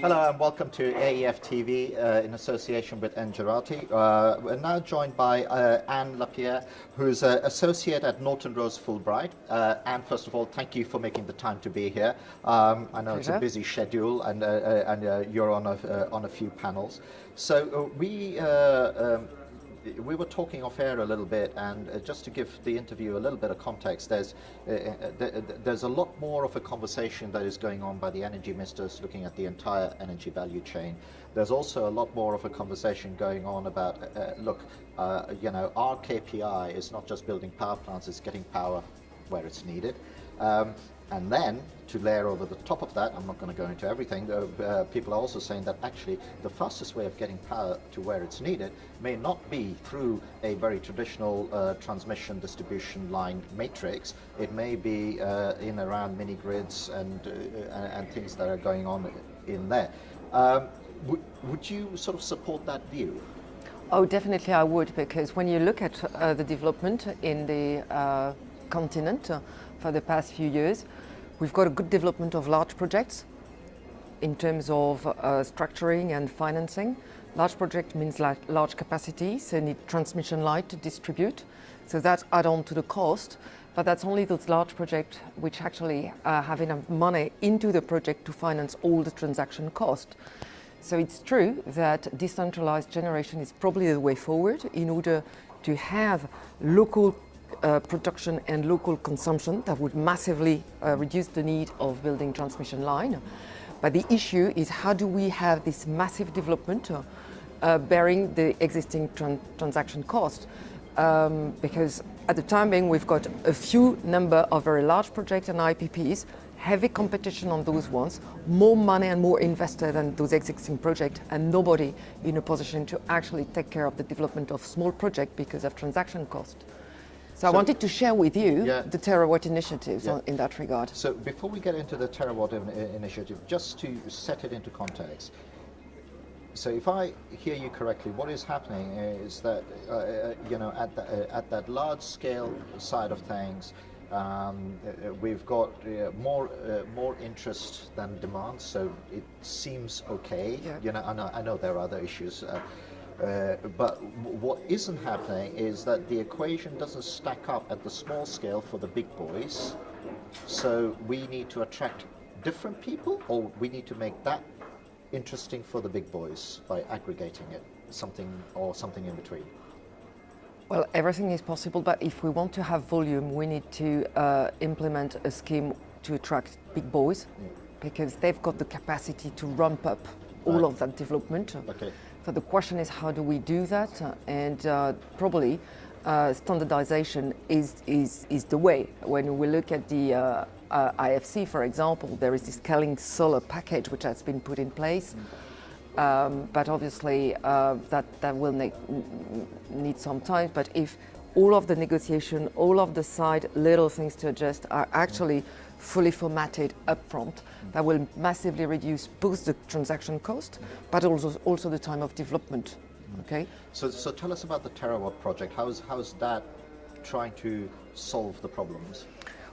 Hello and welcome to AEF TV in association with Engerati. We're now joined by Anne Lapierre, who's an associate at Norton Fulbright. Anne, first of all, thank you for making the time to be here. I know it's a busy schedule and you're on a few panels. So we were talking off air a little bit, and just to give the interview a little bit of context, there's a lot more of a conversation that is going on by the energy ministers looking at the entire energy value chain. There's also a lot more of a conversation going on about, our KPI is not just building power plants, it's getting power where it's needed. And then, to layer over the top of that, I'm not going to go into everything, people are also saying that actually the fastest way of getting power to where it's needed may not be through a very traditional transmission distribution line matrix. It may be in around mini grids and things that are going on in there. Would you sort of support that view? Oh, definitely I would, because when you look at the development in the continent for the past few years, we've got a good development of large projects in terms of structuring and financing. Large project means large capacity, so need transmission line to distribute. So that add on to the cost, but that's only those large projects which actually have enough money into the project to finance all the transaction cost. So it's true that decentralized generation is probably the way forward in order to have local production and local consumption that would massively reduce the need of building transmission line. But the issue is, how do we have this massive development bearing the existing transaction cost? Because at the time being, we've got a few number of very large projects and IPPs, heavy competition on those ones, more money and more invested than those existing projects, and nobody in a position to actually take care of the development of small projects because of transaction cost. So I wanted to share with you the Terawatt Initiative in that regard. So before we get into the Terawatt Initiative, just to set it into context, so if I hear you correctly, what is happening is that, at that large scale side of things, we've got more interest than demand, so it seems okay. I know there are other issues. But what isn't happening is that the equation doesn't stack up at the small scale for the big boys. So we need to attract different people, or we need to make that interesting for the big boys by aggregating it, something in between. Well, everything is possible, but if we want to have volume, we need to implement a scheme to attract big boys, because they've got the capacity to ramp up all of that development. Okay. So the question is, how do we do that? And probably standardization is the way. When we look at the IFC, for example, there is this scaling solar package which has been put in place. But obviously that will need some time. But if all of the negotiation, all of the side little things to adjust are actually fully formatted upfront, that will massively reduce both the transaction cost, but also the time of development. Okay. So tell us about the Terawatt project. How's that trying to solve the problems?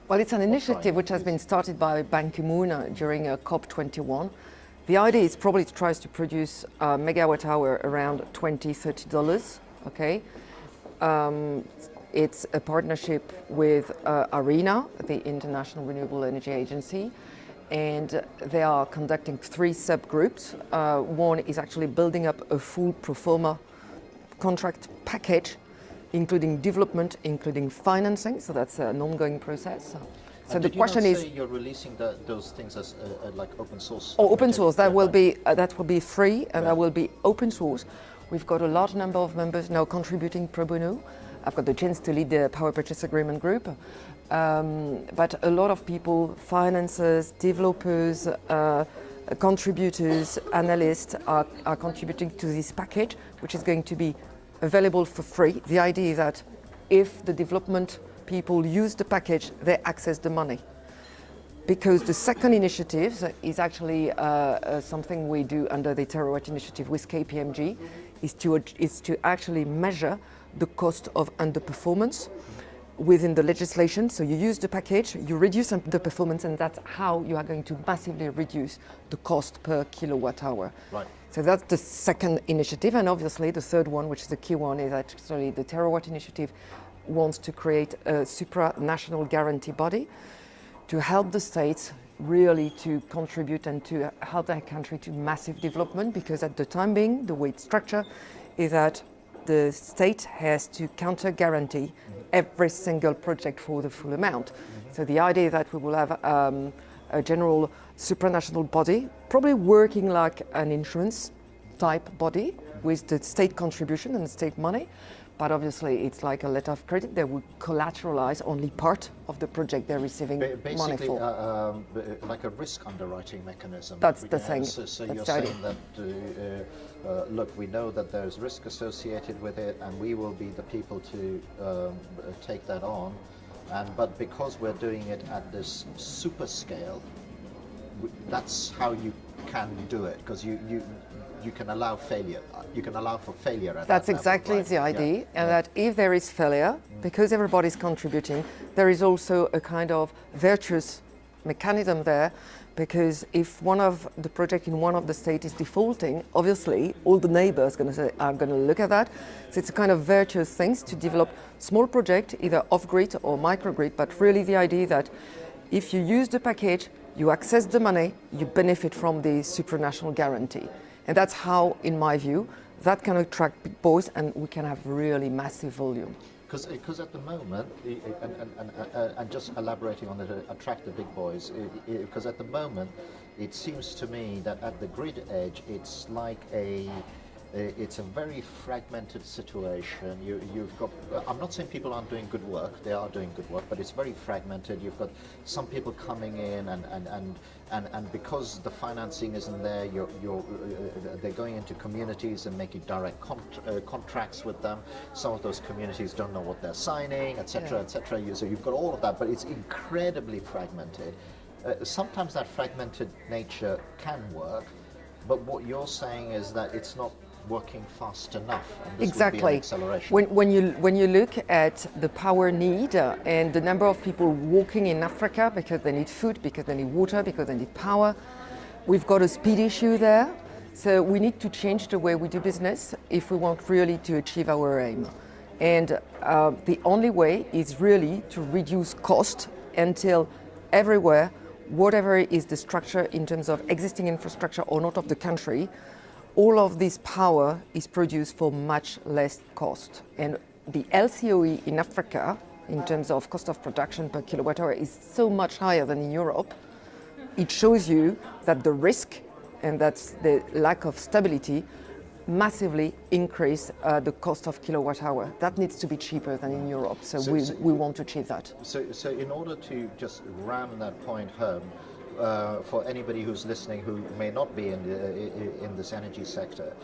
Well, it's an initiative which has been started by Ban Ki-moon during COP21. The idea is probably to try to produce a megawatt hour around $20–30. Okay. It's a partnership with ARENA, the International Renewable Energy Agency, and they are conducting 3 subgroups. One is actually building up a full pro forma contract package, including development, including financing, so that's an ongoing process. So the question is, you're releasing those things as like open source? Oh, open source. That will be free, and that will be open source. We've got a large number of members now contributing pro bono. I've got the chance to lead the Power Purchase Agreement group, but a lot of people, financiers, developers, contributors, analysts are contributing to this package, which is going to be available for free. The idea is that if the development people use the package, they access the money. Because the second initiative is actually something we do under the Terawatt Initiative with KPMG, is to actually measure the cost of underperformance within the legislation. So you use the package, you reduce the performance, and that's how you are going to massively reduce the cost per kilowatt hour. Right. So that's the second initiative, and obviously the third one, which is the key one, is actually the Terawatt Initiative wants to create a supranational guarantee body to help the states really to contribute and to help their country to massive development, because at the time being, the way it's structured is that the state has to counter guarantee every single project for the full amount. So the idea is that we will have a general supranational body, probably working like an insurance type body with the state contribution and state money. But obviously, it's like a letter of credit. They would collateralize only part of the project they're receiving money for. Like a risk underwriting mechanism. That's the thing. So you're saying that, look, we know that there's risk associated with it, and we will be the people to take that on. But because we're doing it at this super scale, that's how you can do it, because you can allow failure. You can allow for failure at That's that level, exactly right? the idea, and that if there is failure, because everybody's contributing, there is also a kind of virtuous mechanism there, because if one of the project in one of the states is defaulting, obviously all the neighbors are going to look at that. So it's a kind of virtuous things to develop small project, either off-grid or microgrid, but really the idea that if you use the package, you access the money, you benefit from the supranational guarantee. And that's how, in my view, that can attract big boys and we can have really massive volume. Because at the moment, and just elaborating on it, attract the big boys, because at the moment, it seems to me that at the grid edge, it's like it's a very fragmented situation. You've got, I'm not saying people aren't doing good work, they are doing good work, but it's very fragmented. You've got some people coming in and because the financing isn't there, they're going into communities and making direct contracts with them. Some of those communities don't know what they're signing, etc., etc. So you've got all of that, but it's incredibly fragmented. Sometimes that fragmented nature can work, but what you're saying is that it's not working fast enough, and this would be an acceleration. When you look at the power need and the number of people walking in Africa because they need food, because they need water, because they need power, we've got a speed issue there. So we need to change the way we do business if we want really to achieve our aim. And the only way is really to reduce cost until everywhere, whatever is the structure in terms of existing infrastructure or not of the country, all of this power is produced for much less cost. And the LCOE in Africa, in terms of cost of production per kilowatt hour, is so much higher than in Europe. It shows you that the risk and that's the lack of stability massively increase the cost of kilowatt hour. That needs to be cheaper than in Europe. So we want to achieve that. So in order to just ram that point home, for anybody who's listening who may not be in this energy sector,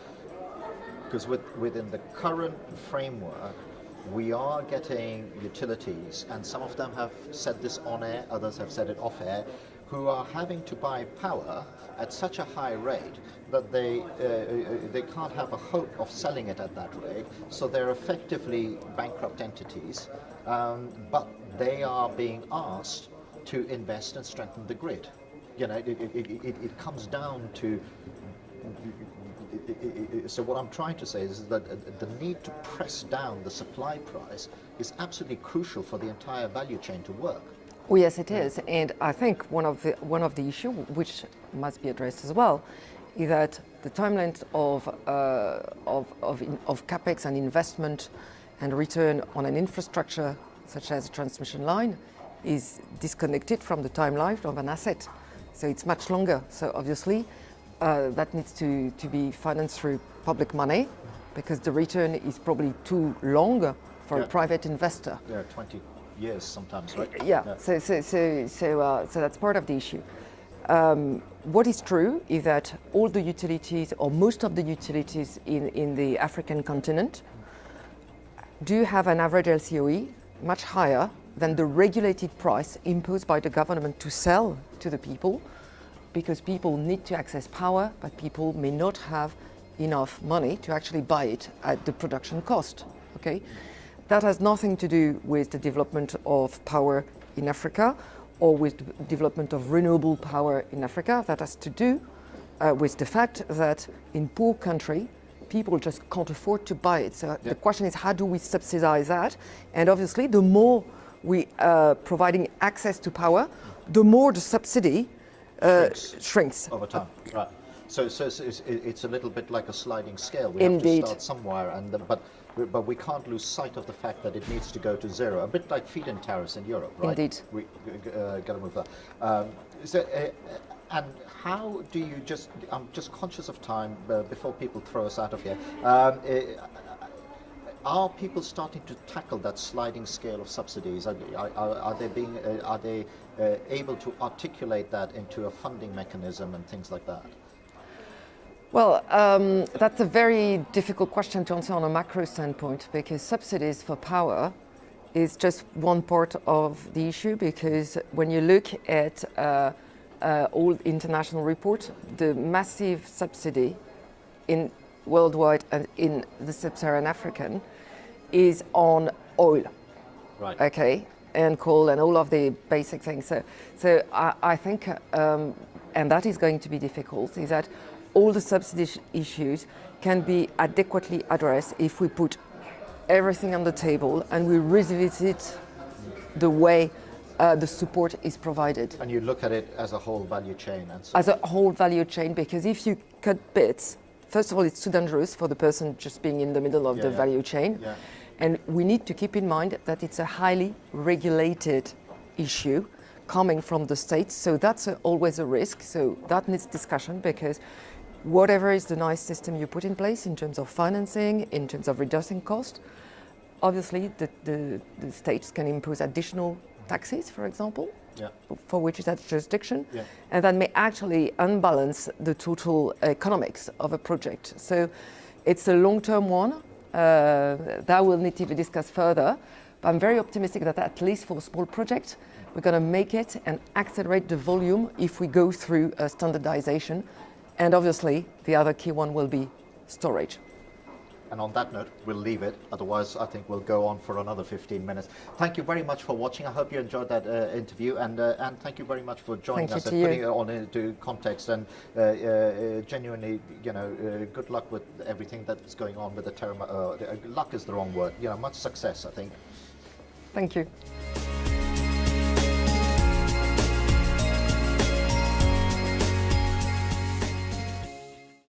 because within the current framework, we are getting utilities, and some of them have said this on air, others have said it off air, who are having to buy power at such a high rate that they can't have a hope of selling it at that rate, so they're effectively bankrupt entities, but they are being asked to invest and strengthen the grid. You know, it comes down to, so what I'm trying to say is that the need to press down the supply price is absolutely crucial for the entire value chain to work. Oh, yes, it is. And I think one of the issues which must be addressed as well is that the timelines of capex and investment and return on an infrastructure such as a transmission line is disconnected from the timeline of an asset. So it's much longer. So obviously that needs to be financed through public money because the return is probably too long for a private investor. Yeah, 20 years sometimes, right? Yeah. So that's part of the issue. What is true is that all the utilities, or most of the utilities in the African continent, do have an average LCOE much higher than the regulated price imposed by the government to sell to the people, because people need to access power, but people may not have enough money to actually buy it at the production cost. Okay, that has nothing to do with the development of power in Africa or with the development of renewable power in Africa. That has to do with the fact that in poor country, people just can't afford to buy it. So the question is, how do we subsidize that? And obviously, the more we are providing access to power, the more the subsidy shrinks over time. Right. So it's a little bit like a sliding scale. We Indeed. have to start somewhere, but we can't lose sight of the fact that it needs to go to zero. A bit like feed-in tariffs in Europe, right? Indeed. We got to move that. And how do you I'm just conscious of time before people throw us out of here. Are people starting to tackle that sliding scale of subsidies? Are they able to articulate that into a funding mechanism and things like that? Well, that's a very difficult question to answer on a macro standpoint, because subsidies for power is just one part of the issue, because when you look at all international reports, the massive subsidy in worldwide and in the sub-Saharan African is on oil, right? Okay, and coal and all of the basic things. So I think, and that is going to be difficult, is that all the subsidy issues can be adequately addressed if we put everything on the table and we revisit the way the support is provided. And you look at it as a whole value chain. As a whole value chain, because if you cut bits, first of all, it's too dangerous for the person just being in the middle of the value chain. Yeah. And we need to keep in mind that it's a highly regulated issue coming from the states. So that's always a risk. So that needs discussion, because whatever is the nice system you put in place in terms of financing, in terms of reducing cost, obviously the states can impose additional taxes, for example, for which is that jurisdiction, and that may actually unbalance the total economics of a project. So it's a long-term one that will need to be discussed further, but I'm very optimistic that at least for small projects, we're going to make it and accelerate the volume if we go through standardization. And obviously, the other key one will be storage. And on that note, we'll leave it. Otherwise, I think we'll go on for another 15 minutes. Thank you very much for watching. I hope you enjoyed that interview. And thank you very much for joining us and putting it on into context. And genuinely, good luck with everything that's going on with the Terawatt. Luck is the wrong word. Much success, I think. Thank you.